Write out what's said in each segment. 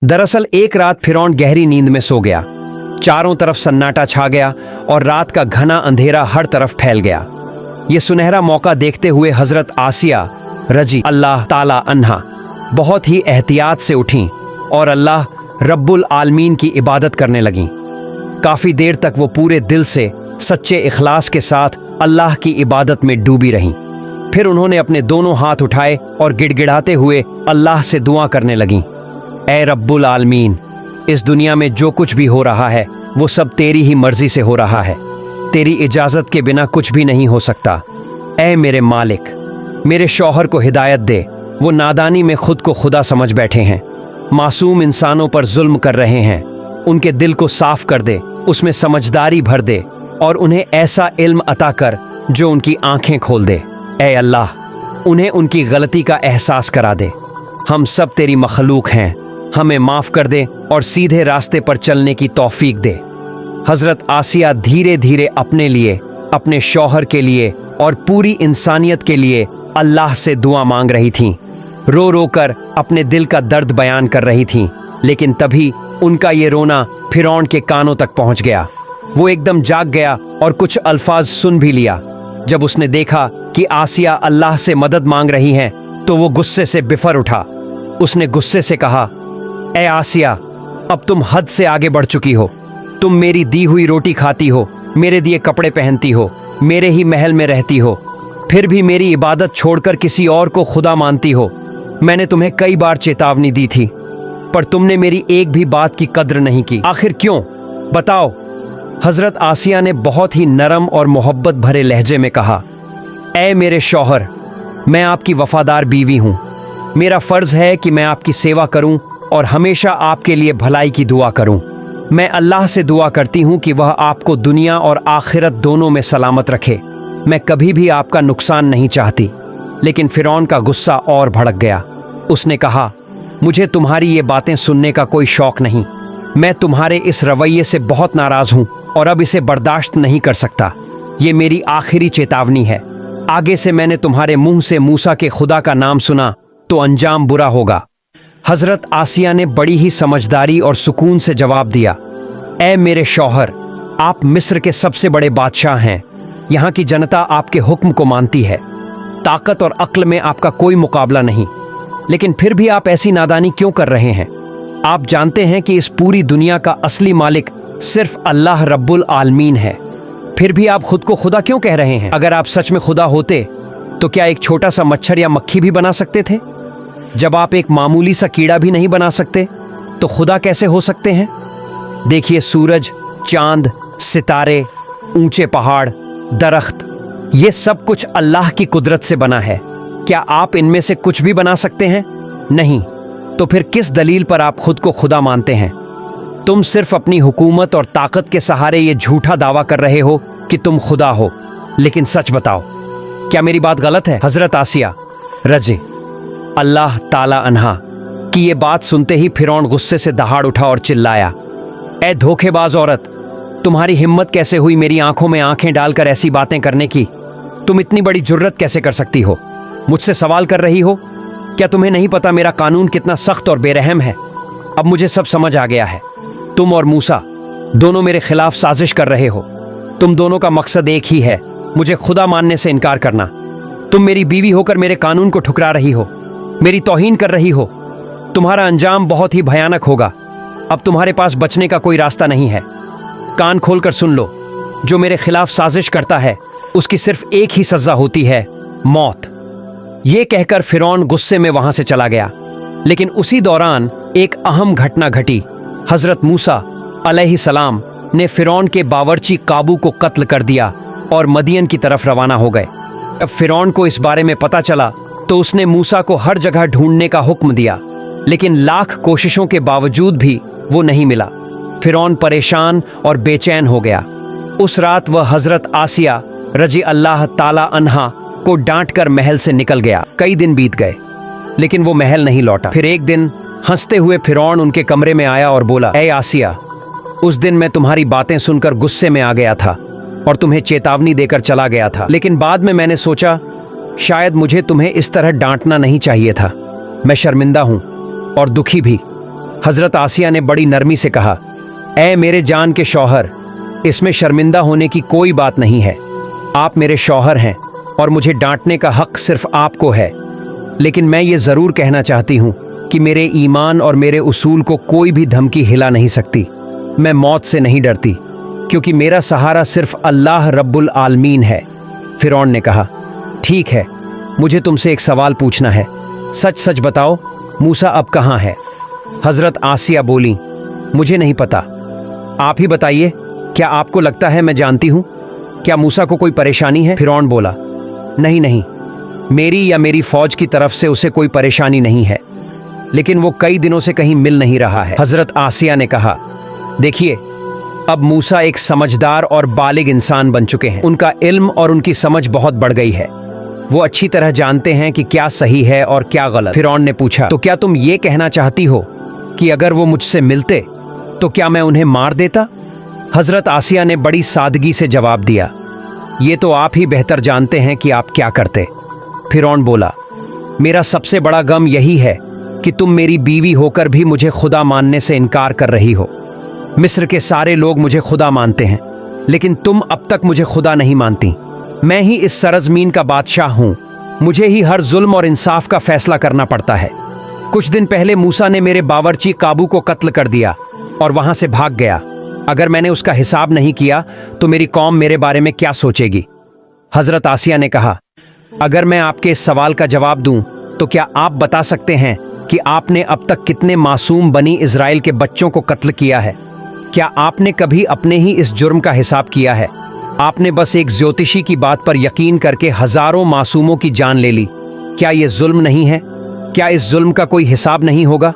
दरअसल एक रात फिरौन गहरी नींद में सो गया। चारों तरफ सन्नाटा छा गया और रात का घना अंधेरा हर तरफ फैल गया। ये सुनहरा मौका देखते हुए हजरत आसिया रजी अल्लाह ताला अन्हा बहुत ही एहतियात से उठीं और अल्लाह रब्बुल आलमीन की इबादत करने लगीं। काफी देर तक वो पूरे दिल से सच्चे इखलास के साथ अल्लाह की इबादत में डूबी रहीं। फिर उन्होंने अपने दोनों हाथ उठाए और गिड़गिड़ाते हुए अल्लाह से दुआ करने लगीं, ऐ रब्बुल आलमीन, इस दुनिया में जो कुछ भी हो रहा है वो सब तेरी ही मर्जी से हो रहा है। तेरी इजाज़त के बिना कुछ भी नहीं हो सकता। ऐ मेरे मालिक, मेरे शौहर को हिदायत दे, वो नादानी में खुद को खुदा समझ बैठे हैं, मासूम इंसानों पर जुल्म कर रहे हैं। उनके दिल को साफ कर दे, उसमें समझदारी भर दे और उन्हें ऐसा इल्म अता कर जो उनकी आंखें खोल दे। ऐ अल्लाह, उन्हें उनकी गलती का एहसास करा दे। हम सब तेरी मखलूक हैं, हमें माफ़ कर दे और सीधे रास्ते पर चलने की तौफीक दे। हज़रत आसिया धीरे धीरे अपने लिए, अपने शौहर के लिए और पूरी इंसानियत के लिए अल्लाह से दुआ मांग रही थीं। रो रो कर अपने दिल का दर्द बयान कर रही थीं, लेकिन तभी उनका ये रोना फिरौन के कानों तक पहुंच गया। वो एकदम जाग गया और कुछ अल्फाज सुन भी लिया। जब उसने देखा कि आसिया अल्लाह से मदद मांग रही हैं, तो वो गुस्से से बिफर उठा। उसने गुस्से से कहा, ऐ आसिया, अब तुम हद से आगे बढ़ चुकी हो। तुम मेरी दी हुई रोटी खाती हो, मेरे दिए कपड़े पहनती हो, मेरे ही महल में रहती हो, फिर भी मेरी इबादत छोड़कर किसी और को खुदा मानती हो। मैंने तुम्हें कई बार चेतावनी दी थी, पर तुमने मेरी एक भी बात की कद्र नहीं की। आखिर क्यों? बताओ। हजरत आसिया ने बहुत ही नरम और मोहब्बत भरे लहजे में कहा, ऐ मेरे शौहर, मैं आपकी वफादार बीवी हूँ। मेरा फ़र्ज़ है कि मैं आपकी सेवा करूँ और हमेशा आपके लिए भलाई की दुआ करूँ। मैं अल्लाह से दुआ करती हूँ कि वह आपको दुनिया और आखिरत दोनों में सलामत रखे। मैं कभी भी आपका नुकसान नहीं चाहती। लेकिन फिरौन का गुस्सा और भड़क गया। उसने कहा, मुझे तुम्हारी ये बातें सुनने का कोई शौक़ नहीं। मैं तुम्हारे इस रवैये से बहुत नाराज़ हूँ और अब इसे बर्दाश्त नहीं कर सकता। ये मेरी आखिरी चेतावनी है। आगे से मैंने तुम्हारे मुंह से मूसा के खुदा का नाम सुना तो अंजाम बुरा होगा। हजरत आसिया ने बड़ी ही समझदारी और सुकून से जवाब दिया, ऐ मेरे शौहर, आप मिस्र के सबसे बड़े बादशाह हैं। यहाँ की जनता आपके हुक्म को मानती है। ताकत और अक्ल में आपका कोई मुकाबला नहीं, लेकिन फिर भी आप ऐसी नादानी क्यों कर रहे हैं? आप जानते हैं कि इस पूरी दुनिया का असली मालिक सिर्फ अल्लाह रब्बुल आलमीन है। फिर भी आप खुद को खुदा क्यों कह रहे हैं? अगर आप सच में खुदा होते तो क्या एक छोटा सा मच्छर या मक्खी भी बना सकते थे? जब आप एक मामूली सा कीड़ा भी नहीं बना सकते तो खुदा कैसे हो सकते हैं? देखिए, सूरज, चांद, सितारे, ऊंचे पहाड़, दरख्त, ये सब कुछ अल्लाह की कुदरत से बना है। क्या आप इनमें से कुछ भी बना सकते हैं? नहीं। तो फिर किस दलील पर आप खुद को खुदा मानते हैं? तुम सिर्फ अपनी हुकूमत और ताकत के सहारे ये झूठा दावा कर रहे हो कि तुम खुदा हो। लेकिन सच बताओ, क्या मेरी बात गलत है? हजरत आसिया रजी अल्लाह ताला अन्हा की ये बात सुनते ही फिरौन गुस्से से दहाड़ उठा और चिल्लाया, ऐ धोखेबाज औरत, तुम्हारी हिम्मत कैसे हुई मेरी आंखों में आंखें डालकर ऐसी बातें करने की? तुम इतनी बड़ी जुर्रत कैसे कर सकती हो? मुझसे सवाल कर रही हो? क्या तुम्हें नहीं पता मेरा कानून कितना सख्त और बेरहम है? अब मुझे सब समझ आ गया है। तुम और मूसा दोनों मेरे खिलाफ साजिश कर रहे हो। तुम दोनों का मकसद एक ही है, मुझे खुदा मानने से इनकार करना। तुम मेरी बीवी होकर मेरे कानून को ठुकरा रही हो, मेरी तौहीन कर रही हो। तुम्हारा अंजाम बहुत ही भयानक होगा। अब तुम्हारे पास बचने का कोई रास्ता नहीं है। कान खोलकर सुन लो, जो मेरे खिलाफ साजिश करता है उसकी सिर्फ एक ही सजा होती है, मौत। ये कहकर फिरौन गुस्से में वहां से चला गया। लेकिन उसी दौरान एक अहम घटना घटी। हजरत मूसा अलैहिस्सलाम ने फिरौन के बावर्ची काबू को कत्ल कर दिया और मदियन की तरफ रवाना हो गए। अब फिरौन को इस बारे में पता चला तो उसने मूसा को हर जगह ढूंढने का हुक्म दिया, लेकिन लाख कोशिशों के बावजूद भी वो नहीं मिला। फिरौन परेशान और बेचैन हो गया। उस रात वह हजरत आसिया रजी अल्लाह ताला अन्हा को डांट कर महल से निकल गया। कई दिन बीत गए, लेकिन वो महल नहीं लौटा। फिर एक दिन हंसते हुए फिरौन उनके कमरे में आया और बोला, ऐ आसिया, उस दिन मैं तुम्हारी बातें सुनकर गुस्से में आ गया था और तुम्हें चेतावनी देकर चला गया था। लेकिन बाद में मैंने सोचा शायद मुझे तुम्हें इस तरह डांटना नहीं चाहिए था। मैं शर्मिंदा हूं और दुखी भी। हजरत आसिया ने बड़ी नरमी से कहा, ऐ मेरे जान के शौहर, इसमें शर्मिंदा होने की कोई बात नहीं है। आप मेरे शौहर हैं और मुझे डांटने का हक सिर्फ आपको है। लेकिन मैं ये ज़रूर कहना चाहती हूँ कि मेरे ईमान और मेरे उसूल को कोई भी धमकी हिला नहीं सकती। मैं मौत से नहीं डरती, क्योंकि मेरा सहारा सिर्फ अल्लाह रब्बुल आलमीन है। फिरौन ने कहा, ठीक है, मुझे तुमसे एक सवाल पूछना है। सच सच बताओ, मूसा अब कहाँ है? हजरत आसिया बोली, मुझे नहीं पता, आप ही बताइए। क्या आपको लगता है मैं जानती हूँ? क्या मूसा को कोई परेशानी है? फिरौन बोला, नहीं नहीं, मेरी या मेरी फौज की तरफ से उसे कोई परेशानी नहीं है, लेकिन वो कई दिनों से कहीं मिल नहीं रहा है। हजरत आसिया ने कहा, देखिए, अब मूसा एक समझदार और बालिग इंसान बन चुके हैं। उनका इल्म और उनकी समझ बहुत बढ़ गई है। वो अच्छी तरह जानते हैं कि क्या सही है और क्या गलत। फिरौन ने पूछा, तो क्या तुम ये कहना चाहती हो कि अगर वो मुझसे मिलते तो क्या मैं उन्हें मार देता? हजरत आसिया ने बड़ी सादगी से जवाब दिया, ये तो आप ही बेहतर जानते हैं कि आप क्या करते। फिरौन बोला, मेरा सबसे बड़ा गम यही है कि तुम मेरी बीवी होकर भी मुझे खुदा मानने से इनकार कर रही हो। मिस्र के सारे लोग मुझे खुदा मानते हैं, लेकिन तुम अब तक मुझे खुदा नहीं मानती। मैं ही इस सरजमीन का बादशाह हूँ, मुझे ही हर जुल्म और इंसाफ का फैसला करना पड़ता है। कुछ दिन पहले मूसा ने मेरे बावर्ची काबू को कत्ल कर दिया और वहां से भाग गया। अगर मैंने उसका हिसाब नहीं किया तो मेरी कौम मेरे बारे में क्या सोचेगी? हजरत आसिया ने कहा, अगर मैं आपके इस सवाल का जवाब दूं तो क्या आप बता सकते हैं कि आपने अब तक कितने मासूम बनी इजराइल के बच्चों को कत्ल किया है? क्या आपने कभी अपने ही इस जुर्म का हिसाब किया है? आपने बस एक ज्योतिषी की बात पर यकीन करके हजारों मासूमों की जान ले ली। क्या यह जुल्म नहीं है? क्या इस जुल्म का कोई हिसाब नहीं होगा?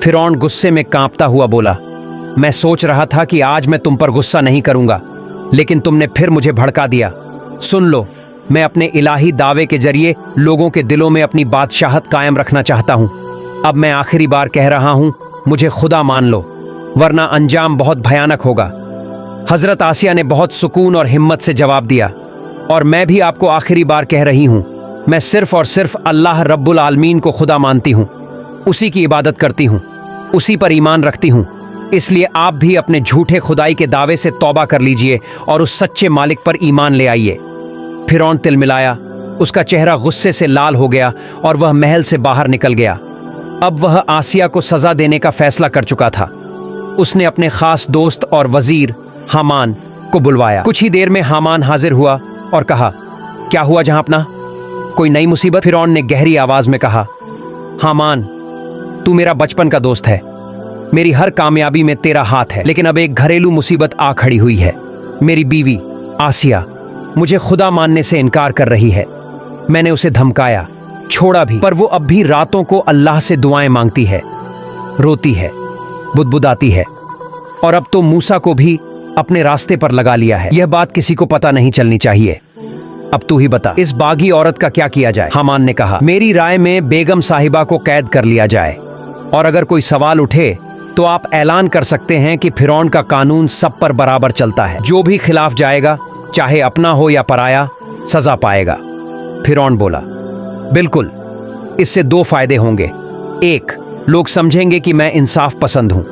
फिरौन गुस्से में कांपता हुआ बोला, मैं सोच रहा था कि आज मैं तुम पर गुस्सा नहीं करूंगा, लेकिन तुमने फिर मुझे भड़का दिया। सुन लो, मैं अपने इलाही दावे के जरिए लोगों के दिलों में अपनी बादशाहत कायम रखना चाहता हूं। अब मैं आखिरी बार कह रहा हूं, मुझे खुदा मान लो, वरना अंजाम बहुत भयानक होगा। हजरत आसिया ने बहुत सुकून और हिम्मत से जवाब दिया, और मैं भी आपको आखिरी बार कह रही हूं, मैं सिर्फ और सिर्फ अल्लाह रब्बुल आलमीन को खुदा मानती हूं, उसी की इबादत करती हूं, उसी पर ईमान रखती हूं। इसलिए आप भी अपने झूठे खुदाई के दावे से तौबा कर लीजिए और उस सच्चे मालिक पर ईमान ले आइए। फिरौन तिलमिलाया, उसका चेहरा गुस्से से लाल हो गया और वह महल से बाहर निकल गया। अब वह आसिया को सजा देने का फैसला कर चुका था। उसने अपने खास दोस्त और वजीर हामान को बुलवाया। कुछ ही देर में हामान हाजिर हुआ और कहा, क्या हुआ जहां अपना? कोई नई मुसीबत? फिरौन ने गहरी आवाज में कहा, हामान, तू मेरा बचपन का दोस्त है, मेरी हर कामयाबी में तेरा हाथ है, लेकिन अब एक घरेलू मुसीबत आ खड़ी हुई है। मेरी बीवी आसिया मुझे खुदा मानने से इनकार कर रही है। मैंने उसे धमकाया, छोड़ा भी, पर वो अब भी रातों को अल्लाह से दुआएं मांगती है, रोती है, बुदबुदाती है, और अब तो मूसा को भी अपने रास्ते पर लगा लिया है। यह बात किसी को पता नहीं चलनी चाहिए। अब तू ही बता, इस बागी औरत का क्या किया जाए? हामान ने कहा, मेरी राय में बेगम साहिबा को कैद कर लिया जाए, और अगर कोई सवाल उठे तो आप ऐलान कर सकते हैं कि फिरौन का कानून सब पर बराबर चलता है। जो भी खिलाफ जाएगा, चाहे अपना हो या पराया, सजा पाएगा। फिरौन बोला, बिल्कुल, इससे दो फायदे होंगे। एक, लोग समझेंगे कि मैं इंसाफ पसंद हूं,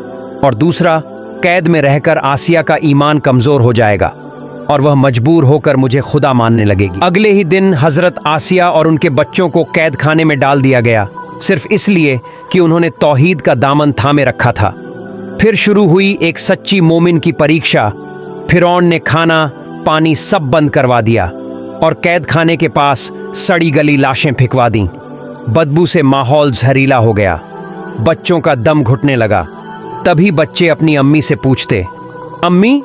और दूसरा, कैद में रहकर आसिया का ईमान कमजोर हो जाएगा और वह मजबूर होकर मुझे खुदा मानने लगेगी। अगले ही दिन हजरत आसिया और उनके बच्चों को कैद खाने में डाल दिया गया, सिर्फ इसलिए कि उन्होंने तौहीद का दामन थामे रखा था। फिर शुरू हुई एक सच्ची मोमिन की परीक्षा। फिरौन ने खाना पानी सब बंद करवा दिया और कैद खाने के पास सड़ी गली लाशें फेंकवा दी। बदबू से माहौल जहरीला हो गया, बच्चों का दम घुटने लगा। तभी बच्चे अपनी अम्मी से पूछते, अम्मी,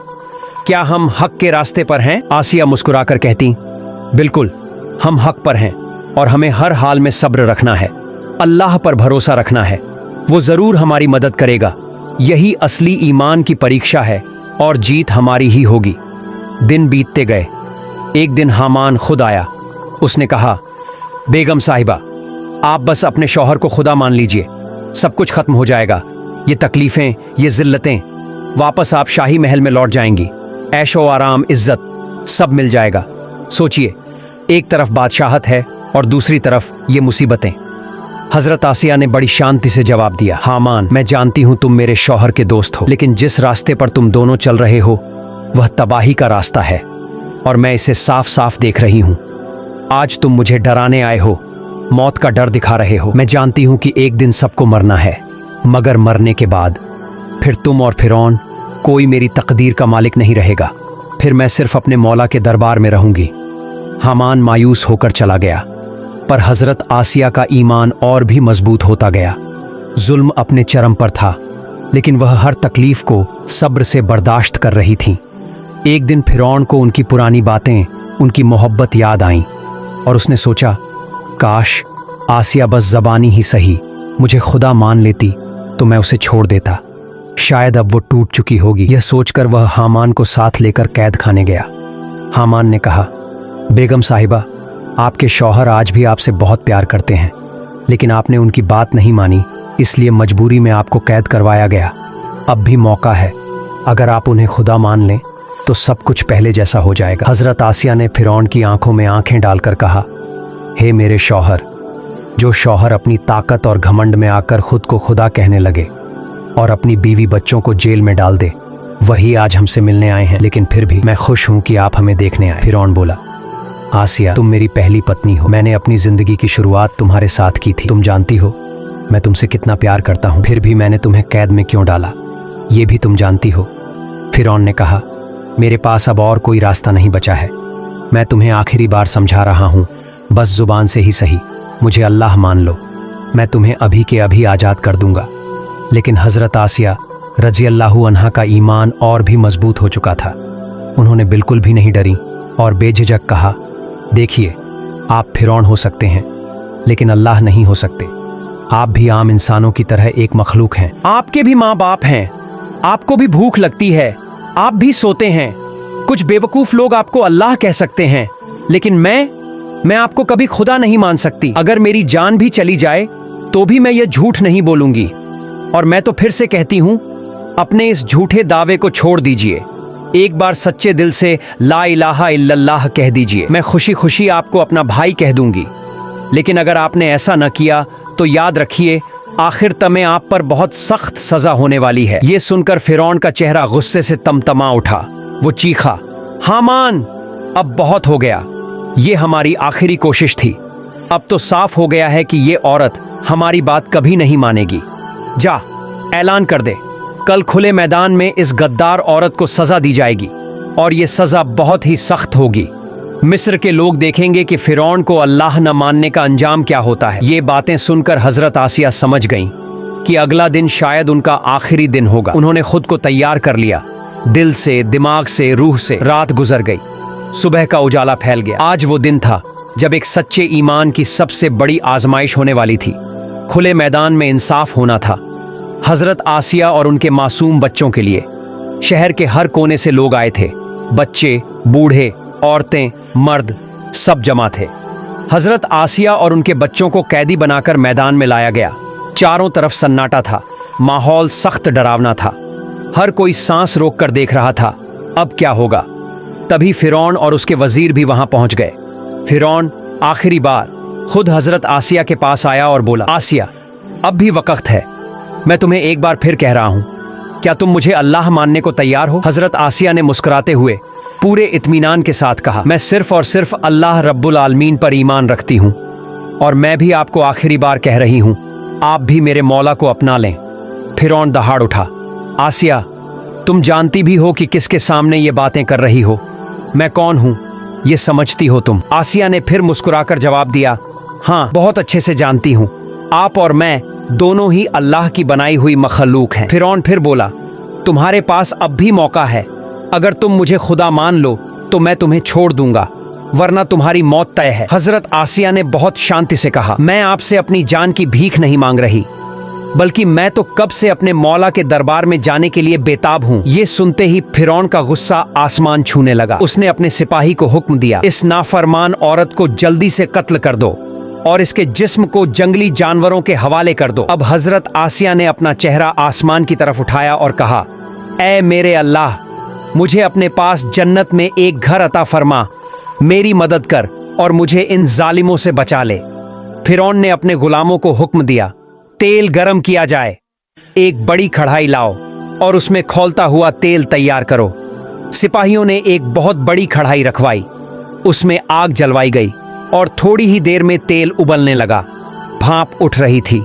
क्या हम हक के रास्ते पर हैं? आसिया मुस्कुराकर कहती, बिल्कुल, हम हक पर हैं और हमें हर हाल में सब्र रखना है, अल्लाह पर भरोसा रखना है, वो जरूर हमारी मदद करेगा। यही असली ईमान की परीक्षा है और जीत हमारी ही होगी। दिन बीतते गए। एक दिन हामान खुद आया। उसने कहा, बेगम साहिबा, आप बस अपने शौहर को खुदा मान लीजिए, सब कुछ खत्म हो जाएगा। ये तकलीफें, ये जिल्लतें, वापस आप शाही महल में लौट जाएंगी। ऐशो आराम, इज्जत सब मिल जाएगा। सोचिए, एक तरफ बादशाहत है और दूसरी तरफ ये मुसीबतें। हजरत आसिया ने बड़ी शांति से जवाब दिया, हामान, मैं जानती हूँ तुम मेरे शौहर के दोस्त हो, लेकिन जिस रास्ते पर तुम दोनों चल रहे हो वह तबाही का रास्ता है और मैं इसे साफ साफ देख रही हूँ। आज तुम मुझे डराने आए हो, मौत का डर दिखा रहे हो। मैं जानती हूँ कि एक दिन सबको मरना है, मगर मरने के बाद फिर तुम और फिरौन, कोई मेरी तकदीर का मालिक नहीं रहेगा। फिर मैं सिर्फ अपने मौला के दरबार में रहूंगी। हामान मायूस होकर चला गया, पर हजरत आसिया का ईमान और भी मजबूत होता गया। जुल्म अपने चरम पर था, लेकिन वह हर तकलीफ को सब्र से बर्दाश्त कर रही थी। एक दिन फिरौन को उनकी पुरानी बातें, उनकी मोहब्बत याद आईं और उसने सोचा, काश आसिया बस ज़बानी ही सही मुझे खुदा मान लेती तो मैं उसे छोड़ देता। शायद अब वो टूट चुकी होगी। यह सोचकर वह हामान को साथ लेकर कैद खाने गया। हामान ने कहा, बेगम साहिबा, आपके शौहर आज भी आपसे बहुत प्यार करते हैं, लेकिन आपने उनकी बात नहीं मानी, इसलिए मजबूरी में आपको कैद करवाया गया। अब भी मौका है, अगर आप उन्हें खुदा मान लें तो सब कुछ पहले जैसा हो जाएगा। हजरत आसिया ने फिरौन की आंखों में आंखें डालकर कहा, हे मेरे शौहर, जो शौहर अपनी ताकत और घमंड में आकर खुद को खुदा कहने लगे और अपनी बीवी बच्चों को जेल में डाल दे, वही आज हमसे मिलने आए हैं। लेकिन फिर भी मैं खुश हूं कि आप हमें देखने आए। फिरौन बोला, आसिया, तुम मेरी पहली पत्नी हो। मैंने अपनी जिंदगी की शुरुआत तुम्हारे साथ की थी। तुम जानती हो मैं तुमसे कितना प्यार करता हूं। फिर भी मैंने तुम्हें कैद में क्यों डाला, ये भी तुम जानती हो। फिरौन ने कहा, मेरे पास अब और कोई रास्ता नहीं बचा है। मैं तुम्हें आखिरी बार समझा रहा हूं, बस जुबान से ही सही मुझे अल्लाह मान लो, मैं तुम्हें अभी के अभी आज़ाद कर दूंगा। लेकिन हजरत आसिया रजी अल्लाहु अन्हा का ईमान और भी मजबूत हो चुका था। उन्होंने बिल्कुल भी नहीं डरी और बेझिझक कहा, देखिए, आप फिरौन हो सकते हैं, लेकिन अल्लाह नहीं हो सकते। आप भी आम इंसानों की तरह एक मखलूक हैं। आपके भी माँ बाप हैं, आपको भी भूख लगती है, आप भी सोते हैं। कुछ बेवकूफ लोग आपको अल्लाह कह सकते हैं, लेकिन मैं आपको कभी खुदा नहीं मान सकती। अगर मेरी जान भी चली जाए तो भी मैं ये झूठ नहीं बोलूंगी। और मैं तो फिर से कहती हूं, अपने इस झूठे दावे को छोड़ दीजिए। एक बार सच्चे दिल से ला इलाहा इल्लल्लाह कह दीजिए। मैं खुशी खुशी आपको अपना भाई कह दूंगी। लेकिन अगर आपने ऐसा न किया तो याद रखिए, आखिर तमें आप पर बहुत सख्त सजा होने वाली है। ये सुनकर फिरौन का चेहरा गुस्से से तमतमा उठा। वो चीखा, हामान, अब बहुत हो गया। ये हमारी आखिरी कोशिश थी। अब तो साफ हो गया है कि ये औरत हमारी बात कभी नहीं मानेगी। जा, ऐलान कर दे, कल खुले मैदान में इस गद्दार औरत को सजा दी जाएगी और ये सजा बहुत ही सख्त होगी। मिस्र के लोग देखेंगे कि फिरौन को अल्लाह न मानने का अंजाम क्या होता है। ये बातें सुनकर हजरत आसिया समझ गईं कि अगला दिन शायद उनका आखिरी दिन होगा। उन्होंने खुद को तैयार कर लिया। दिल से, दिमाग से, रूह से। रात गुजर गई, सुबह का उजाला फैल गया। आज वो दिन था जब एक सच्चे ईमान की सबसे बड़ी आजमाइश होने वाली थी। खुले मैदान में इंसाफ होना था। हजरत आसिया और उनके मासूम बच्चों के लिए शहर के हर कोने से लोग आए थे। बच्चे, बूढ़े, औरतें, मर्द, सब जमा थे। हजरत आसिया और उनके बच्चों को कैदी बनाकर मैदान में लाया गया। चारों तरफ सन्नाटा था, माहौल सख्त डरावना था। हर कोई सांस रोककर देख रहा था, अब क्या होगा। तभी फिरौन और उसके वजीर भी वहां पहुंच गए। फिरौन आखिरी बार खुद हजरत आसिया के पास आया और बोला, आसिया, अब भी वक्त है। मैं तुम्हें एक बार फिर कह रहा हूं, क्या तुम मुझे अल्लाह मानने को तैयार हो? हजरत आसिया ने मुस्कुराते हुए पूरे इत्मीनान के साथ कहा, मैं सिर्फ और सिर्फ अल्लाह रब्बुल आलमीन पर ईमान रखती हूं और मैं भी आपको आखिरी बार कह रही हूं, आप भी मेरे मौला को अपना लें। फिरौन दहाड़ उठा, आसिया, तुम जानती भी हो कि किसके सामने ये बातें कर रही हो। मैं कौन हूं ये समझती हो तुम? आसिया ने फिर मुस्कुराकर जवाब दिया, हाँ, बहुत अच्छे से जानती हूं। आप और मैं दोनों ही अल्लाह की बनाई हुई मखलूक हैं। फिरौन फिर बोला, तुम्हारे पास अब भी मौका है। अगर तुम मुझे खुदा मान लो तो मैं तुम्हें छोड़ दूंगा, वरना तुम्हारी मौत तय है। हजरत आसिया ने बहुत शांति से कहा, मैं आपसे अपनी जान की भीख नहीं मांग रही, बल्कि मैं तो कब से अपने मौला के दरबार में जाने के लिए बेताब हूँ। ये सुनते ही फिरौन का गुस्सा आसमान छूने लगा। उसने अपने सिपाही को हुक्म दिया, इस नाफरमान औरत को जल्दी से कत्ल कर दो और इसके जिस्म को जंगली जानवरों के हवाले कर दो। अब हजरत आसिया ने अपना चेहरा आसमान की तरफ उठाया और कहा, ऐ मेरे अल्लाह, मुझे अपने पास जन्नत में एक घर अता फरमा, मेरी मदद कर और मुझे इन जालिमों से बचा ले। फिरौन ने अपने गुलामों को हुक्म दिया, तेल गरम किया जाए, एक बड़ी कढ़ाई लाओ और उसमें खौलता हुआ तेल तैयार करो। सिपाहियों ने एक बहुत बड़ी कढ़ाई रखवाई, उसमें आग जलवाई गई और थोड़ी ही देर में तेल उबलने लगा। भाप उठ रही थी,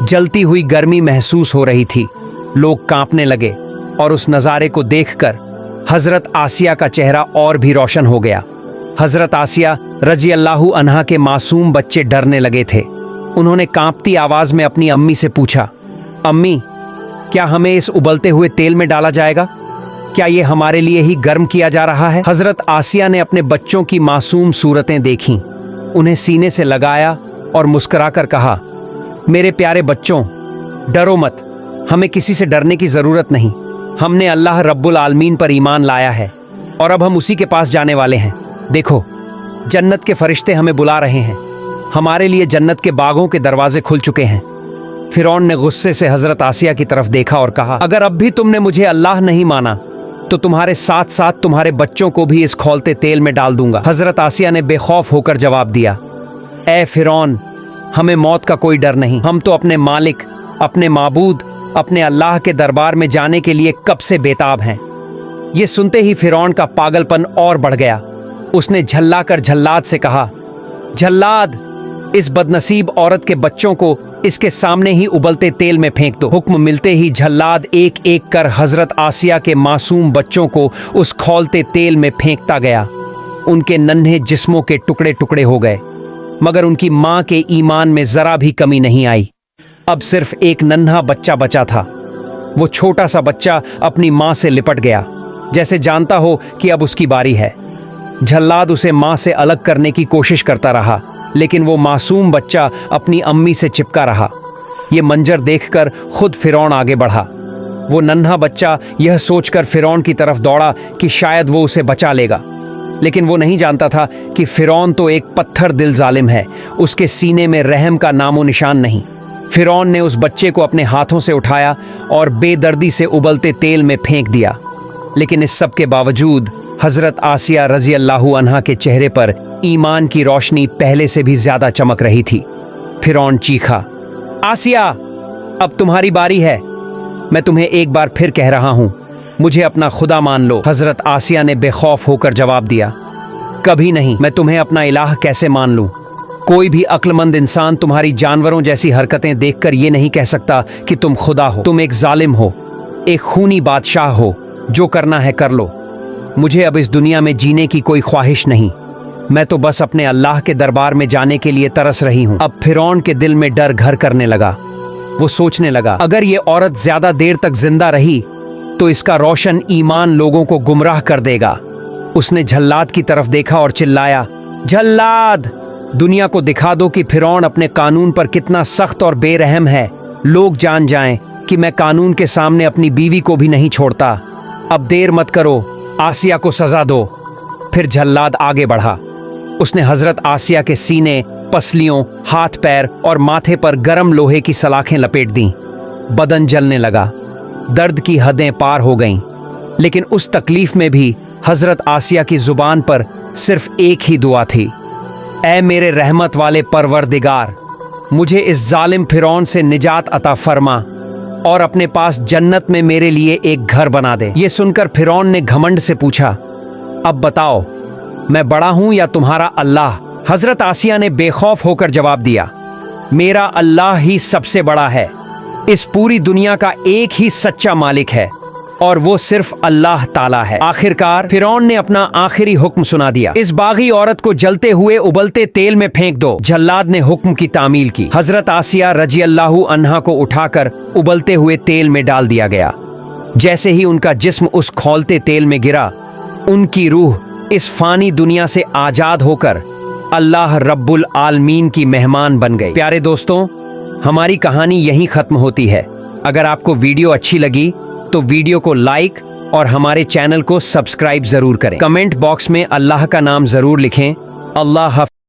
जलती हुई गर्मी महसूस हो रही थी। लोग कांपने लगे और उस नज़ारे को देखकर हजरत आसिया का चेहरा और भी रोशन हो गया। हजरत आसिया रजी अल्लाहु अन्हा के मासूम बच्चे डरने लगे थे। उन्होंने कांपती आवाज में अपनी अम्मी से पूछा, अम्मी, क्या हमें इस उबलते हुए तेल में डाला जाएगा? क्या ये हमारे लिए ही गर्म किया जा रहा है? हजरत आसिया ने अपने बच्चों की मासूम सूरतें देखीं, उन्हें सीने से लगाया और मुस्कुराकर कहा, मेरे प्यारे बच्चों, डरो मत, हमें किसी से डरने की जरूरत नहीं। हमने अल्लाह रब्बुल आलमीन पर ईमान लाया है और अब हम उसी के पास जाने वाले हैं। देखो, जन्नत के फरिश्ते हमें बुला रहे हैं। हमारे लिए जन्नत के बागों के दरवाजे खुल चुके हैं। फिरौन ने गुस्से से हजरत आसिया की तरफ देखा और कहा, अगर अब भी तुमने मुझे अल्लाह नहीं माना तो तुम्हारे साथ साथ तुम्हारे बच्चों को भी इस खौलते तेल में डाल दूंगा। हजरत आसिया ने बेखौफ होकर जवाब दिया, ए फिरौन, हमें मौत का कोई डर नहीं। हम तो अपने मालिक, अपने माबूद, अपने अल्लाह के दरबार में जाने के लिए कब से बेताब हैं। ये सुनते ही फिरौन का पागलपन और बढ़ गया। उसने झल्लाकर जल्लाद से कहा, जल्लाद, इस बदनसीब औरत के बच्चों को इसके सामने ही उबलते तेल में फेंक दो। हुक्म मिलते ही जल्लाद एक एक कर हजरत आसिया के मासूम बच्चों को उस खौलते तेल में फेंकता गया। उनके नन्हे जिस्मों के टुकड़े टुकड़े हो गए, मगर उनकी मां के ईमान में जरा भी कमी नहीं आई। अब सिर्फ एक नन्हा बच्चा बचा था। वो छोटा सा बच्चा अपनी मां से लिपट गया, जैसे जानता हो कि अब उसकी बारी है। जल्लाद उसे मां से अलग करने की कोशिश करता रहा, लेकिन वो मासूम बच्चा अपनी अम्मी से चिपका रहा। ये मंजर देखकर खुद फिरौन आगे बढ़ा। वो नन्हा बच्चा यह सोचकर फिरौन की तरफ दौड़ा कि शायद वो उसे बचा लेगा, लेकिन वो नहीं जानता था कि फिरौन तो एक पत्थर दिल जालिम है। उसके सीने में रहम का नामो निशान नहीं। फिरौन ने उस बच्चे को अपने हाथों से उठाया और बेदर्दी से उबलते तेल में फेंक दिया। लेकिन इस सब के बावजूद हजरत आसिया रजी अल्लाहु अन्हा के चेहरे पर ईमान की रोशनी पहले से भी ज्यादा चमक रही थी। फिरौन चीखा, आसिया, अब तुम्हारी बारी है। मैं तुम्हें एक बार फिर कह रहा हूं, मुझे अपना खुदा मान लो। हजरत आसिया ने बेखौफ होकर जवाब दिया, कभी नहीं। मैं तुम्हें अपना इलाह कैसे मान लूं? कोई भी अक्लमंद इंसान तुम्हारी जानवरों जैसी हरकतें देखकर ये नहीं कह सकता कि तुम खुदा हो। तुम एक जालिम हो, एक खूनी बादशाह हो। जो करना है कर लो। मुझे अब इस दुनिया में जीने की कोई ख्वाहिश नहीं। मैं तो बस अपने अल्लाह के दरबार में जाने के लिए तरस रही हूं। अब फिरौन के दिल में डर घर करने लगा। वो सोचने लगा, अगर ये औरत ज्यादा देर तक जिंदा रही तो इसका रोशन ईमान लोगों को गुमराह कर देगा। उसने जल्लाद की तरफ देखा और चिल्लाया, जल्लाद, दुनिया को दिखा दो कि फिरौन अपने कानून पर कितना सख्त और बेरहम है। लोग जान जाएं कि मैं कानून के सामने अपनी बीवी को भी नहीं छोड़ता। अब देर मत करो, आसिया को सजा दो। फिर जल्लाद आगे बढ़ा। उसने हजरत आसिया के सीने, पसलियों, हाथ पैर और माथे पर गर्म लोहे की सलाखें लपेट दीं। बदन जलने लगा, दर्द की हदें पार हो गईं। लेकिन उस तकलीफ में भी हजरत आसिया की जुबान पर सिर्फ एक ही दुआ थी, ऐ मेरे रहमत वाले परवरदिगार, मुझे इस जालिम फिरौन से निजात अता फरमा और अपने पास जन्नत में मेरे लिए एक घर बना दे। ये सुनकर फिरौन ने घमंड से पूछा, अब बताओ, मैं बड़ा हूं या तुम्हारा अल्लाह? हजरत आसिया ने बेखौफ होकर जवाब दिया, मेरा अल्लाह ही सबसे बड़ा है। इस पूरी दुनिया का एक ही सच्चा मालिक है और वो सिर्फ अल्लाह ताला है। आखिरकार फिरौन ने अपना आखिरी हुक्म सुना दिया, इस बागी औरत को जलते हुए उबलते तेल में फेंक दो। जल्लाद ने हुक्म की तामील की। हजरत आसिया रजी अल्लाहु अन्हा को उठाकर उबलते हुए तेल में डाल दिया गया। जैसे ही उनका जिस्म उस खौलते तेल में गिरा, उनकी रूह इस फानी दुनिया से आजाद होकर अल्लाह रब्बुल आलमीन की मेहमान बन गई। प्यारे दोस्तों, हमारी कहानी यहीं खत्म होती है। अगर आपको वीडियो अच्छी लगी तो वीडियो को लाइक और हमारे चैनल को सब्सक्राइब जरूर करें। कमेंट बॉक्स में अल्लाह का नाम जरूर लिखें। अल्लाह हाफ़िज़।